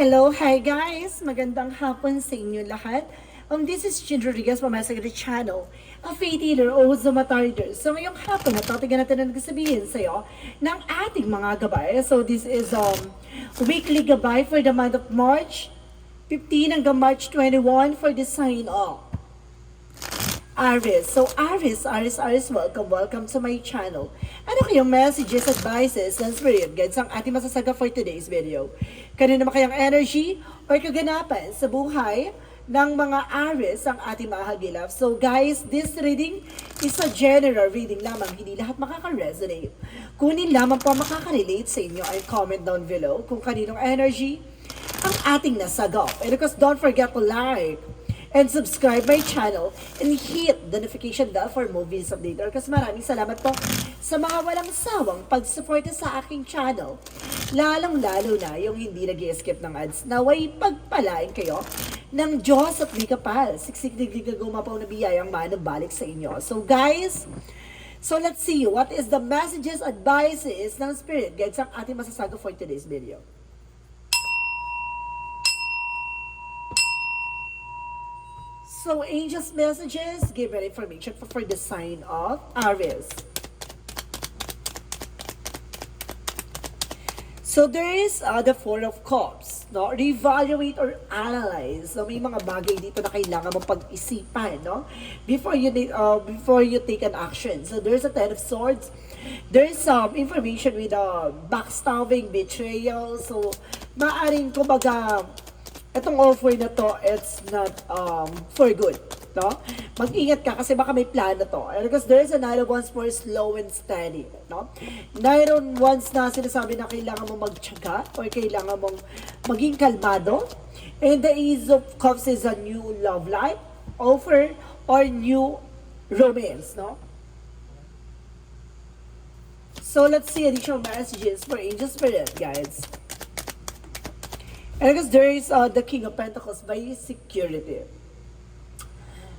Hello, hi guys! Magandang hapon sa inyo lahat. This is Chin Rodriguez from my second channel, a faith healer o Zumatarder. So ngayong hapon, natatigan natin na nagsasabihin sa iyo ng ating mga gabay. So this is weekly gabay for the month of March 15 hanggang March 21 for the sign of Aries. So Aries, welcome to my channel. Ano kayong messages, advices, and spirit guides ang ating masasaga for today's video? Kanina naman kayang energy or kaganapan sa buhay ng mga Aries ang ating mahagilap. So guys, this reading is a general reading lamang. Hindi lahat makaka-resonate. Kunin lamang po makaka-relate sa inyo ay comment down below kung kaninong energy ang ating nasagap. And of course, don't forget to like and subscribe my channel and hit the notification bell for movies update. Kasi maraming salamat po sa mga walang sawang pag-suporta sa aking channel. Lalong-lalo na yung hindi nag-skip ng ads. Naway pagpalain kayo ng Diyos at may kapal. Siksik digdig na gumapaw na biyayang manubalik sa inyo. So guys, so let's see what is the messages, advices ng spirit guides ang ating masasaga for today's video. So, angels' messages, give an information for the sign of Aries. So, there is the Four of Cups. No? Reevaluate or analyze. So, may mga bagay dito na kailangan mong pag-isipan. No? Before you take an action. So, there's a Ten of Swords. There's some information with backstabbing, betrayal. So, maaring kumbaga, itong offer na to, it's not for good, no? Mag-ingat ka kasi baka may plano to. And because there's a Nine of Wands for slow and steady, no? Nine of Wands na sinasabi na kailangan mong magtiyaga or kailangan mong maging kalmado. And the Ace of Cups is a new love life, offer, or new romance, no? So let's see additional messages for Angel Spirit, guys. And because there is the King of Pentacles by security.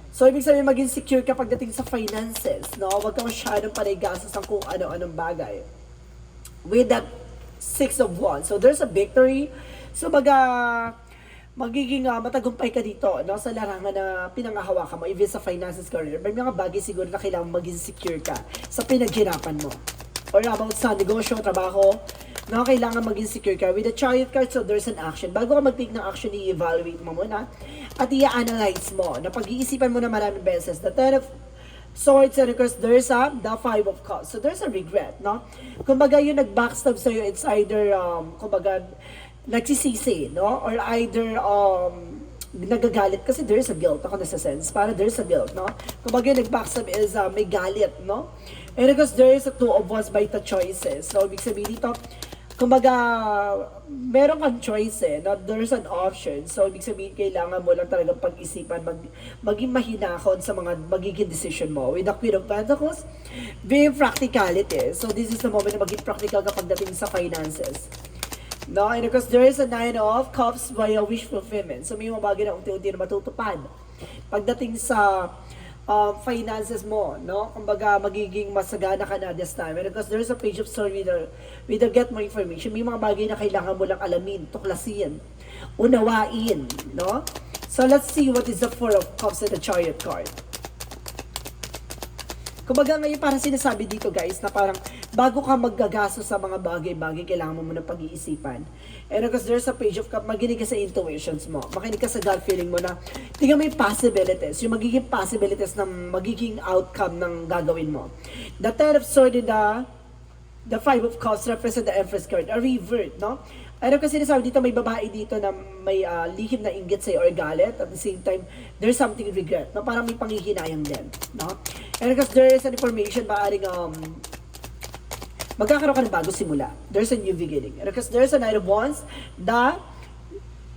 So, ibig sabihin maging secure ka pagdating sa finances, no? Huwag ka masyadong panigastos ng kung ano-anong bagay. With that Six of Wands. So, there's a victory. So, magiging matagumpay ka dito, no? Sa larangan na pinangahawakan mo, even sa finances career. May mga bagay siguro na kailangan maging secure ka sa pinaghirapan mo. Or about sa negosyo, trabaho, no, kailangan maging secure ka. With the Chariot card, so there's an action. Bago ka mag-take ng action, i-evaluate mo muna at i-analyze mo. Na pag-iisipan mo na maraming beses. The Ten of Swords, and of course, there's the Five of Cups. So there's a regret, no? Kumbaga yung nag-backstab sa'yo, it's either, kumbaga, nagsisisi, no? Or either, nagagalit kasi there's a guilt. Ako nasa sense. Para there's a guilt, no? Kumbaga yung nag-backstab is may galit, no? And because there is a Two of Wands by the choices. So, ibig sabihin dito, kumbaga, meron kang choice no? There's an option. So, ibig sabihin, kailangan mo lang talagang pag-isipan, maging mahinahon sa mga magiging decision mo. With the Queen of Pentacles, being practicality. So, this is the moment na maging practical kapag dating sa finances. No? And because there is a Nine of Cups by a wish fulfillment. So, may mga bagay na unti-unti na matutupad. Pagdating sa finances mo, no? Kumbaga, magiging masagana ka na this time. And because there's a Page of Swords with the get more information, may mga bagay na kailangan mo lang alamin, tuklasin, unawain, no? So, let's see what is the Four of Cups and the Chariot card. Kumbaga ngayon parang sinasabi dito guys na parang bago ka maggagasto sa mga bagay-bagay, kailangan mo muna pag-iisipan. And because there's a Page of Cups, makinig ka sa intuitions mo. Makinig ka sa gut feeling mo na tingnan mo yung possibilities, yung magiging possibilities ng magiging outcome ng gagawin mo. The Ten of Swords and the Five of Cups represent the Empress card, a revert, no? Ano kasi sinasabi dito, may babae dito na may lihim na inggit sa'yo or galit. At the same time, there's something regret, no? Parang may panghihinayang din, no? And because there is an information, maaring magkakaroon ka ng bago simula. There's a new beginning. And because there's a Knight of Wands, the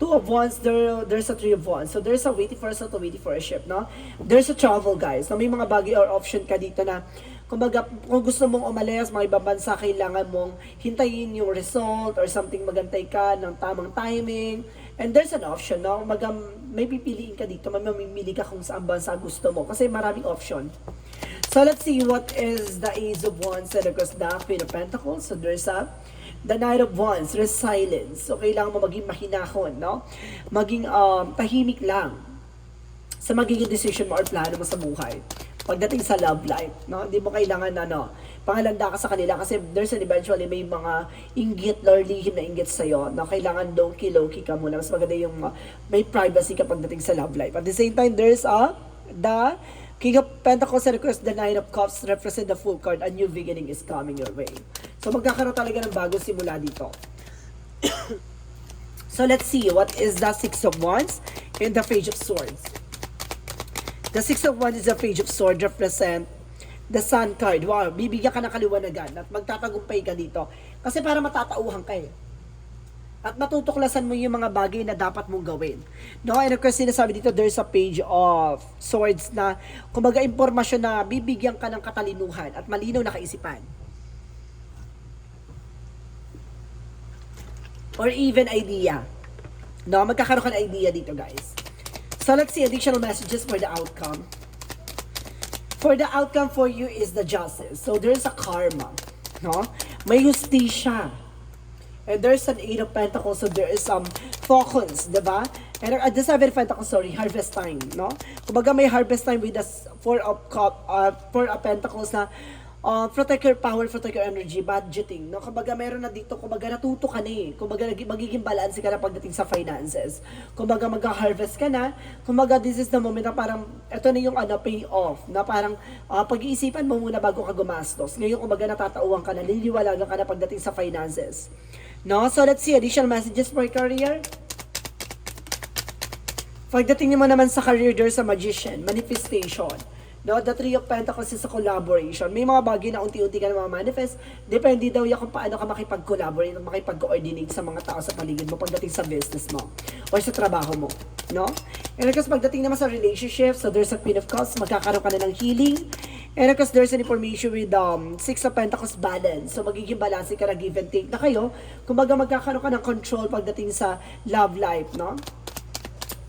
Two of Wands, there's a Three of Wands. So there's a waiting for a soul, waiting for a ship, no? There's a travel, guys. No? May mga bagay or option ka dito na kumbaga, kung gusto mong umalis, mga ibang bansa, kailangan mong hintayin yung result or something, magantay ka ng tamang timing. And there's an option, no? May pipiliin ka dito, may mamimili ka kung saan bansa gusto mo. Kasi maraming option. So let's see what is the Ace of Wands and of course the Queen of Pentacles. So there's a The Knight of Wands, resilience. So, kailangan mo maging mahinahon, no? Maging tahimik lang sa magiging decision mo or plano mo sa buhay. Pagdating sa love life, no? Hindi mo kailangan, pangalanda ka sa kanila kasi there's an eventually may mga inggit or lihim na inggit sa'yo na kailangan low-key ka muna. Mas maganda yung may privacy ka pagdating sa love life. At the same time, there's the King of Pentacles and of course the Nine of Cups represent the full card. A new beginning is coming your way. So magkakaroon talaga ng bagong simula dito. So let's see, what is the Six of Wands and the Page of Swords? The Six of Wands is the Page of Swords represent the Sun card. Wow, bibigyan ka ng kaliwanagan at magtatagumpay ka dito. Kasi para matatauhan ka eh. At matutuklasan mo yung mga bagay na dapat mong gawin. No? And of course, sinasabi dito, there's a Page of Swords na, kumbaga, impormasyon na bibigyan ka ng katalinuhan at malinaw na kaisipan. Or even idea. No? Magkakaroon ka ng idea dito, guys. So, let's see additional messages for the outcome. For the outcome for you is the justice. So, there's a karma. No? May justisya. And there's an Eight of Pentacles, so there is some focus, diba? And the Seven of Pentacles, sorry, harvest time, no? Kumbaga may harvest time with the Four of Pentacles na protect your power, protect your energy, budgeting, no? Kumbaga meron na dito, kumbaga natuto ka na eh. Kumbaga magiging balance ka na pagdating sa finances. Kumbaga mag-harvest ka na. Kumbaga this is the moment na parang, ito na yung pay off, na parang pag-iisipan mo muna bago ka gumastos. Ngayon kumbaga natatauhan ka na, nililiwalagan ka na pagdating sa finances. No? So let's see, additional messages for career. Pagdating mo naman sa career, there's a magician, manifestation. No, the Three of Pentacles is a collaboration. May mga bagay na unti-unti ka na manifest. Depende daw yan kung paano ka makipag-collaborate, makipag-coordinate sa mga tao sa paligid mo pagdating sa business mo or sa trabaho mo. No? And of course, pagdating naman sa relationship, so there's a Queen of Cups, magkakaroon ka na ng healing. And of course, there's an information with Six of Pentacles balance. So magiging balance ka na give and take na kayo. Kumbaga magkakaroon ka ng control pagdating sa love life. No?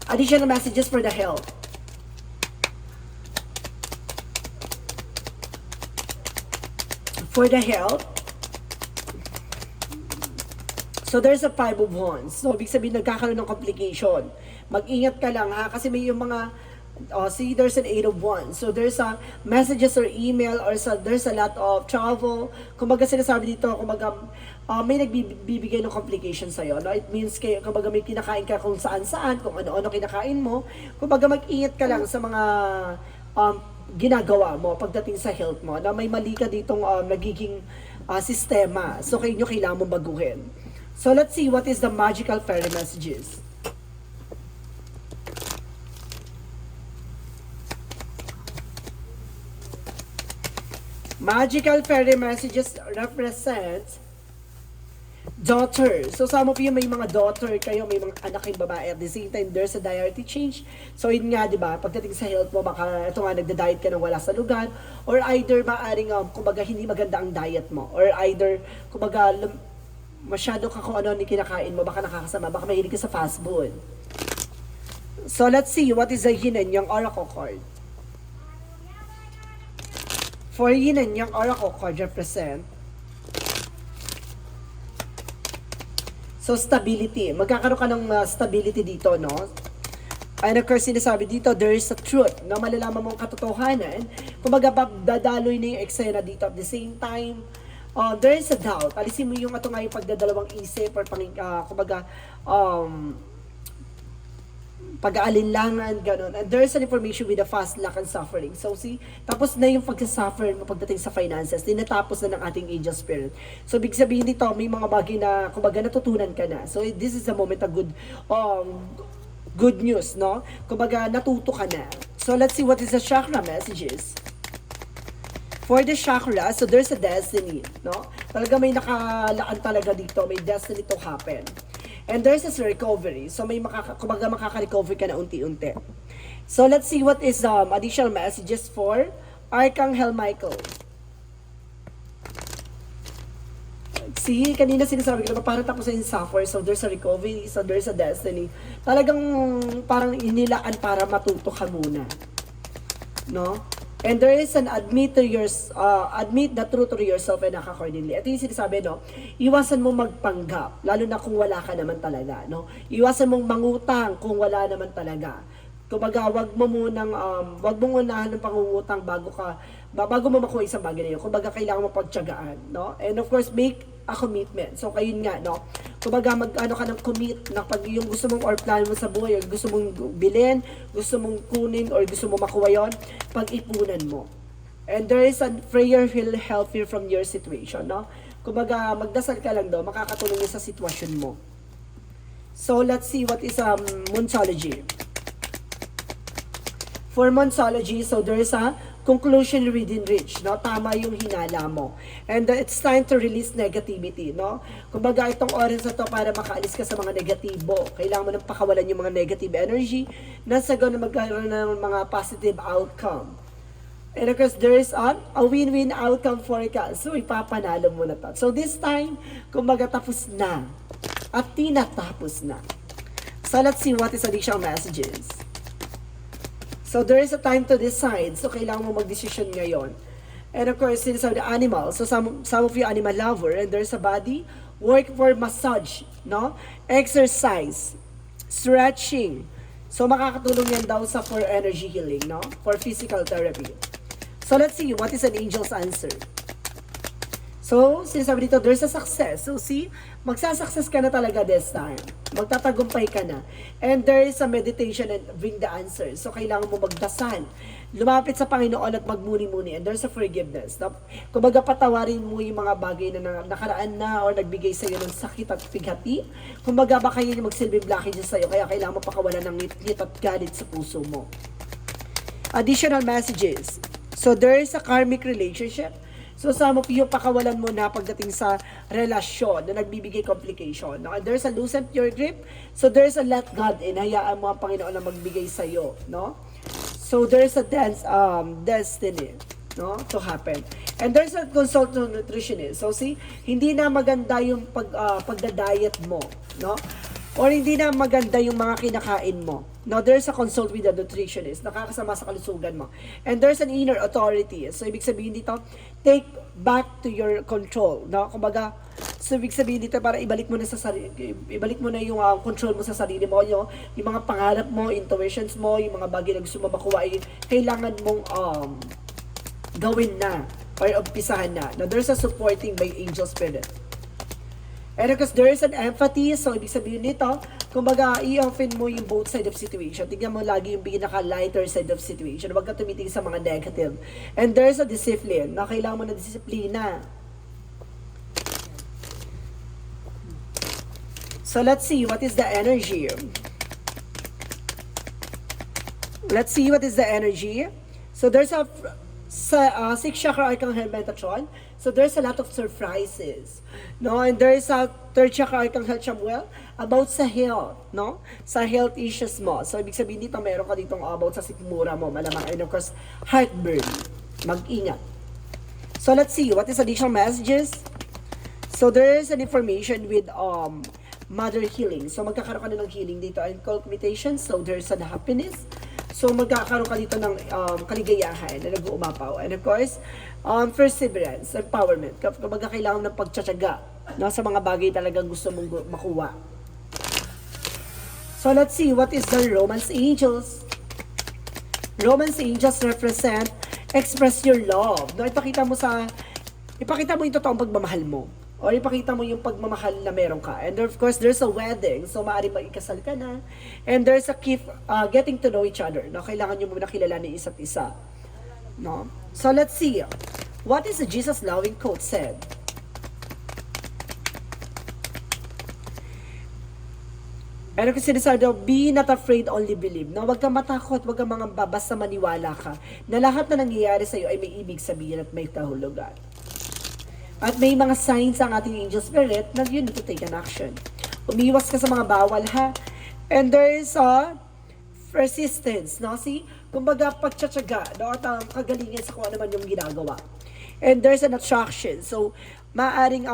Additional messages for the health. For the health, so there's a Five of Wands. So, ibig sabihin, nagkakaroon ng complication. Mag-ingat ka lang ha, kasi may yung mga, see, there's an Eight of Wands. So, there's a messages or email or there's a lot of travel. Kumbaga, sinasabi dito, kumbaga, may nagbibigay ng complication sa'yo. No? It means, kumbaga, may kinakain ka kung saan-saan, kung ano-ano kinakain mo. Kumbaga, mag-ingat ka lang sa mga, ginagawa mo pagdating sa health mo na may mali ka ditong nagiging sistema. So, kailangan mong baguhin. So, let's see what is the magical fairy messages. Magical fairy messages represent daughter. So some of you may mga daughter kayo, may mga anak kayong babae. At the same time, there's a dietary change. So yun nga, di ba? Pagdating sa health mo, baka ito nga, nagda-diet ka nang wala sa lugar. Or either, maaring, kumbaga, hindi maganda ang diet mo. Or either, kumbaga, masyado ka kung ano ni kinakain mo, baka nakakasama, baka mahilig ka sa fast food. So let's see, what is the Yin and Yang Oracle card? For Yin and Yang Oracle card represent so, stability. Magkakaroon ka ng stability dito, no? And of course, sinasabi dito, there is a truth, no? Malalaman mong katotohanan. Kumbaga, dadaloy na yung eksena dito. At the same time, there is a doubt. Alisin mo yung ito nga yung pagdadalawang isip or kumbaga, pag-aalinlangan, gano'n. And there's an information with the fast luck and suffering. So, see, tapos na yung pag-suffer mo pagdating sa finances. Tinatapos na ng ating angel spirit. So, big sabihin dito, may mga bagay na, kumbaga, natutunan ka na. So, this is a moment of good news, no? Kumbaga, natuto ka na. So, let's see what is the chakra messages. For the chakra, so there's a destiny, no? Talaga may nakalaan talaga dito. May destiny to happen. And there's a recovery. So may kumbaga makaka-recover ka na unti-unti. So let's see what is additional messages for Archangel Michael. See, kanina sinasabi ko na parang tapos na yung suffer. So there's a recovery. So there's a destiny. Talagang parang inilaan para matuto ka muna. No? And there is an admit the truth to yourself and act accordingly. Ito yung sinasabi, no? Iwasan mong magpanggap, lalo na kung wala ka naman talaga, no? Iwasan mong mangutang kung wala naman talaga. Kumbaga, wag mong unahan ng pangungutang bago mo makuha isang bagay na yun. Kumbaga, kailangan mo pagtiyagaan, no? And of course, make a commitment. So, kayun nga, no? Kumbaga, mag-ano ka ng commit na pag yung gusto mong or plan mo sa buhay, or gusto mong bilhin, gusto mong kunin, or gusto mong makuha yon, pag-ipunan mo. And there is a prayer will help you from your situation, no? Kumbaga, magdasal ka lang daw, makakatulong yun sa sitwasyon mo. So, let's see what is Monsology. For Monsology, so there is a conclusion within reach, no? Tama yung hinala mo. And it's time to release negativity, no? Kumbaga, itong oras na to para makaalis ka sa mga negatibo. Kailangan mo nang pakawalan yung mga negative energy na sa gano'n magkaroon ng mga positive outcome. And of course, there is a win-win outcome forecast. So, ipapanalo mo na to. So, this time, kumbaga, tapos na. At tinatapos na. So, let's see what is additional messages. So, there is a time to decide. So, kailangan mo mag-decision ngayon. And of course, since the animal, so some of you animal lover, and there's a body, work for massage, no? Exercise, stretching. So, makakatulong yan daw sa for energy healing, no? For physical therapy. So, let's see, what is an angel's answer? So, sinasabi dito, there's a success. So, see, magsasuccess ka na talaga this time. Magtatagumpay ka na. And there is a meditation and bring the answer. So, kailangan mo magdasal. Lumapit sa Panginoon at magmuni-muni. And there's a forgiveness. No? Kumbaga, patawarin mo yung mga bagay na nakaraan na or nagbigay sa'yo ng sakit at pighati. Kumbaga, baka yun yung magsilbing blockage sa'yo. Kaya kailangan mo pakawalan ng ngit at galit sa puso mo. Additional messages. So, there is a karmic relationship. So, some of you, pakawalan mo na pagdating sa relasyon na nagbibigay complication. No? And there's a loosen your grip. So, there's a let God in. Hayaan mo ang Panginoon na magbigay sa'yo. No? So, there's a destiny, no, to happen. And there's a consultant nutritionist. So, see, hindi na maganda yung pagda-diet mo. No? Or hindi na maganda yung mga kinakain mo. No, there's a consult with a nutritionist. Nakakasama sa kalusugan mo. And there's an inner authority. So, ibig sabihin dito, take back to your control. No? Kumbaga, so ibig sabihin dito, para ibalik mo na sa sarili, ibalik mo na yung control mo sa sarili mo, yung mga pangarap mo, intuitions mo, yung mga bagay na gusto mo makuha, kailangan mong gawin na or umpisahan na. Now, there's a supporting by angel spirit. And because there is an empathy, so ibig sabihin nito, kumbaga, i-open mo yung both side of situation. Tignan mo lagi yung pinaka-lighter side of situation. Huwag ka tumitingin sa mga negative. And there is a discipline, na kailangan mo na disiplina. So, let's see, what is the energy? Let's see what is the energy. So, there's a sixth chakra Archangel Metatron. So, there's a lot of surprises. No? And there is a third chakra Archangel Chamuel about sa health. No? Sa health issues mo. So, ibig sabihin dito, meron ka ditong about sa sikmura mo. Malamang, and of course, heartburn. Mag-ingat. So, let's see. What is additional messages? So, there is an information with mother healing. So, magkakaroon ka na ng healing dito. And communication. So, there's an happiness. So, magkakaroon ka dito ng kaligayahan na nag-uumapaw. And of course, perseverance, empowerment. Kapag kailangan ng pagtsatsaga, no, sa mga bagay talagang gusto mong makuha. So, let's see, what is the Romance Angels? Romance Angels represent, express your love. No, ipakita mo yung totoong pagmamahal mo. Or ipakita mo yung pagmamahal na meron ka. And of course, there's a wedding. So, maaari mag-ikasal ka na. And there's a keep getting to know each other. No? Kailangan nyo muna kilalanin isa't isa. No? So, let's see. What is the Jesus loving quote said? Pero kasi sinasabi daw, be not afraid, only believe. No? Huwag kang matakot, huwag kang mangamba, basta maniwala ka na lahat na nangyayari sa iyo ay may ibig sabihin at may kahulugan. At may mga signs ang ating angel spirit na you need to take an action. Umiwas ka sa mga bawal, ha? And there is a persistence, no? See? Kumbaga, pagtsatsaga, no? At kagalingan sa kung ano man yung ginagawa. And there's an attraction. So, maaring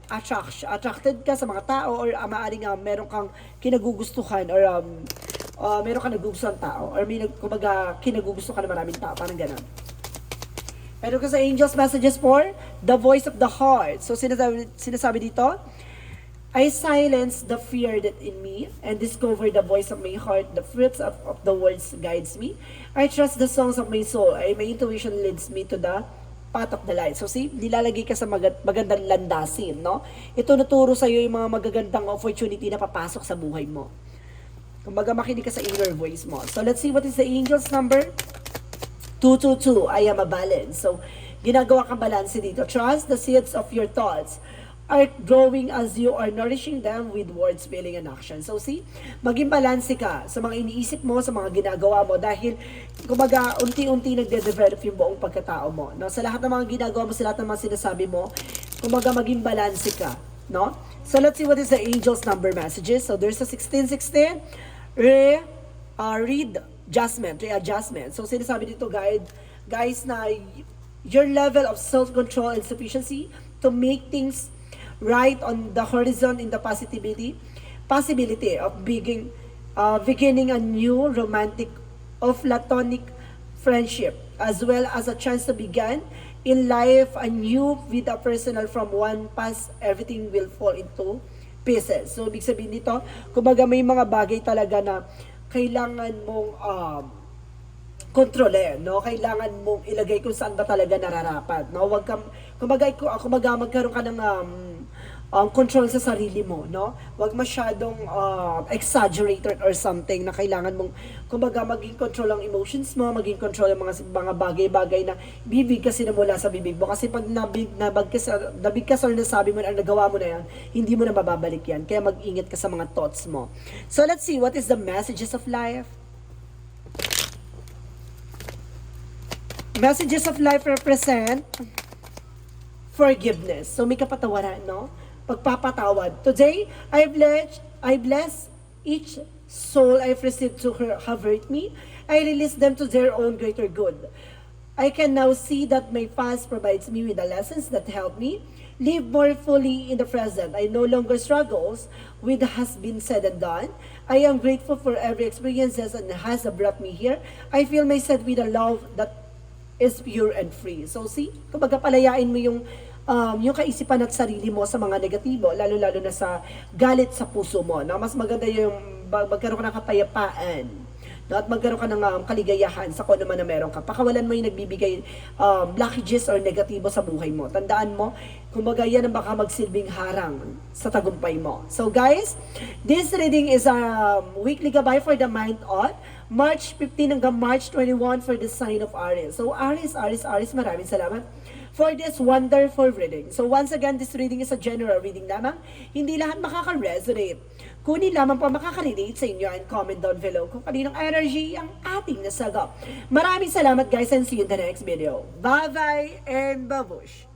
attracted ka sa mga tao or maaring meron kang kinagugustuhan or meron kang nagugustuhan tao or may kumbaga kinagugusto ka ng maraming tao, parang gano'n. Meron ka sa angels messages for the voice of the heart. So sinasabi dito, I silence the fear that in me and discover the voice of my heart. The fruits of the words guides me. I trust the songs of my soul. My intuition leads me to the path of the light. So see, nilalagay ka sa magandang landasin, no? Ito naturo sa iyo yung mga magagandang opportunity na papasok sa buhay mo. Kumbaga makinig ka sa inner voice mo. So let's see what is the angel's number. 222, I am a balance. So, ginagawa kang balance dito. Trust the seeds of your thoughts are growing as you are nourishing them with words, feeling, and action. So, see, maging balance ka sa mga iniisip mo, sa mga ginagawa mo, dahil, kumbaga, unti-unti nagde-develop yung buong pagkatao mo. No? Sa lahat ng mga ginagawa mo, sa lahat ng mga sinasabi mo, kumbaga, maging balance ka. No? So, let's see what is the angel's number messages. So, there's a 1616, readjustment. So, sinasabi dito, guys, na your level of self-control and sufficiency to make things right on the horizon in the possibility of beginning a new romantic or platonic friendship, as well as a chance to begin in life anew with a personal from one past, everything will fall into pieces. So, ibig sabihin dito, kumbaga may mga bagay talaga na kailangan mong kontrole, no? Kailangan mong ilagay kung saan ba talaga nararapat, no? Huwag kang, kumbaga magkaroon ka ng control sa sarili mo, no? Huwag masyadong exaggerated or something na kailangan mong, kumbaga maging control ang emotions mo, maging control ang mga bagay-bagay na bibig kasi na mula sa bibig mo. Kasi pag nabigkas or nasabi mo na nagawa mo na yan, hindi mo na mababalik yan. Kaya mag-ingat ka sa mga thoughts mo. So let's see, what is the messages of life? Messages of life represent forgiveness. So may kapatawaran, no? Pagpapatawad. Today, I bless each soul I've received to have hurt me. I release them to their own greater good. I can now see that my past provides me with the lessons that help me live more fully in the present. I no longer struggles with has been said and done. I am grateful for every experiences and has brought me here. I feel myself with a love that is pure and free. So see, kumbaga palayain mo yung kaisipan at sarili mo sa mga negatibo, lalo-lalo na sa galit sa puso mo. No? Mas maganda yung magkaroon ka ng kapayapaan, no? At magkaroon ka ng kaligayahan sa kung ano man na meron ka. Pakawalan mo yung nagbibigay blockages or negatibo sa buhay mo. Tandaan mo, kumbaga yan ang baka magsilbing harang sa tagumpay mo. So guys, this reading is a weekly gabay for the month on March 15 hanggang March 21 for the sign of Aries. So Aries, maraming salamat for this wonderful reading. So once again, this reading is a general reading lamang. Hindi lahat makaka-resonate. Kunin lamang po makaka-relate sa inyo and comment down below kung kaninong energy ang ating nasagap. Maraming salamat guys and see you in the next video. Bye-bye and babush!